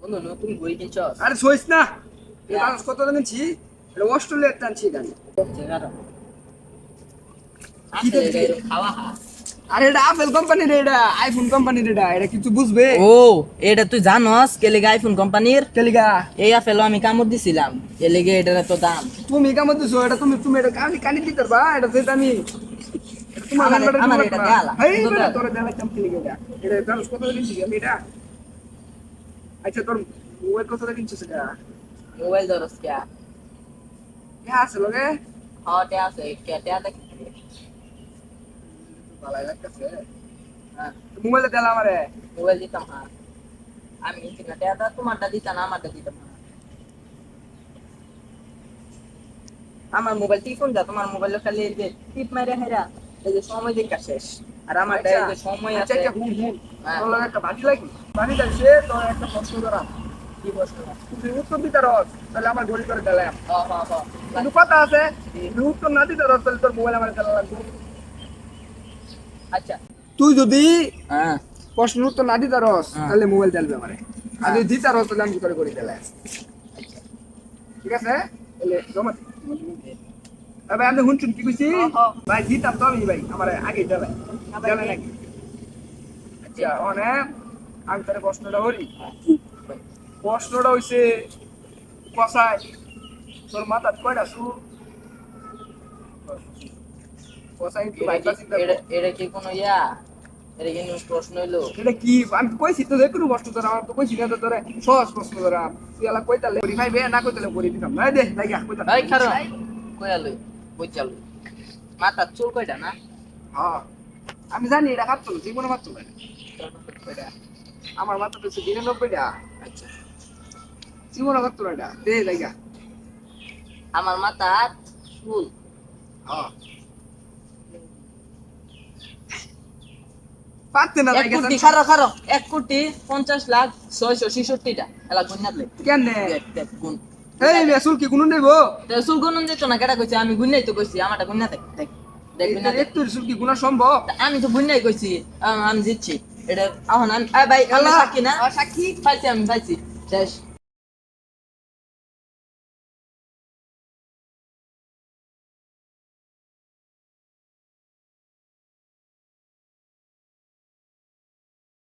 বন্ধু নতুন বই কিনছস? আরে সইস না, এটা কত কিনছি? এটা অস্ট্রেলিয়ার টানছি গান। কি দেখছিস? খাওয়া হা। আরে এটা আপেল কোম্পানির, এটা আইফোন কোম্পানির, এটা কিছু বুঝবে? ও, এটা তুই জানস কেলেগে আইফোন কোম্পানির? কেলিগা এই আপেল আমি কামড় দিছিলাম, এলেগে এটার এত দাম। তুমি কামত দিছো, এটা তুমি তুমি এটা কানি কানি দিতে পারবা? এটা যেটা আমি এটা তোমার আমার এটা দেয়ালা। হেই সুন্দর বলে দেয়ালা। তোর দেয়ালা কেমন কিনলি এটা? এটা জানোস কত কিনছি আমি এটা? আচ্ছা তোর মোবাইল কত কিনছিস এটা? মোবাইল ধরস কে? হ্যাঁ আছে লগে হটে আছে কেটে দেখ। ভালোই লাগতেছে। হ্যাঁ মোবাইলে দেলা আমারে। মোবাইল দিতাম হ্যাঁ, আমি কেটে তোমারটা দিতাম না, আমারটা দিতাম না। আমার মোবাইল টিপুন যা, তোমার মোবাইলে খালি এই যে টিপ মাইরা হেরা এই যে সময় দেখা শেষ। আর আমারটা এই যে সময় আচ্ছা আছে। আচ্ছা হুম হুম হ্যাঁ। তোর লগে একটা বাটি লাগি, বাটি যাচ্ছে তোর একটা প্রশ্ন করা, কি বস্তু? তুই উত্তর দিতে রস তাহলে আমার ঘড়ি করে দিলাম। হ হ হ। কিন্তু কথা আছে, তুই উত্তর না দিতে রস তাহলে তোর মোবাইল আমার দেওয়া লাগবে। আচ্ছা। তুই যদি হ্যাঁ। প্রশ্নের উত্তর না দিতে রস হ্যাঁ। তাহলে মোবাইল দেবে আমারে, আর হ্যাঁ। যদি দিতে রস তাহলে আমি কি করে করি দিলাম। আচ্ছা। ঠিক আছে তাহলে জমা ভাই আমি শুনছুন কি কইছি ভাই দিতাম তো আমি ভাই আমার আগে দেবে দেবে নাকি? আচ্ছা অনেক আমি তার প্রশ্নটা করি। প্রশ্নটা হইছে কসাই তোর মাথা কয়টা সু কসাই কি ভাই চিন্তা এটা কি কোনো ইয়া? এটা কি প্রশ্ন হইলো? এটা কি আমি তো কইছি তো দেখুন প্রশ্ন তোরা আমার তো কইছি না তো তোরা সহজ প্রশ্ন তোরা তুই এলা কইতালে করি ভাই বে না কইতালে করি দিতাম না দে লাগা কইতাম এই খারো কই আলুই বই চালু মাথা চুল কয়টা না? হ্যাঁ আমি জানি এটা কাটতো জীবনে মাত্র না এটা আমার মাথা তো 99টা। আচ্ছা। জীবনে কাটতো না এটা দে লাগা। আমার মাথা চুল হ্যাঁ পারতে না 1 লাগা কোটি খারো খারো 1,50,06,666টা এলা গুন্নালে কেন দেখ দেখ গুণ। এই মেসুল কি গুনুন দেব? তো চুল গুনুন দিত না, কেটা কইছে? আমি গুন্নাই তো কইছি, আমারটা গুন্না দেখ দেখ দেখ গুন্না দেখ। একটু রিসুল কি গুনা সম্ভব? আমি তো গুন্নাই কইছি, আমি জিতছি। এটা এখন আমি ভাই আমি আল্লাহ সাক্ষী না? সাক্ষী পাইছি, আমি পাইছি শেষ।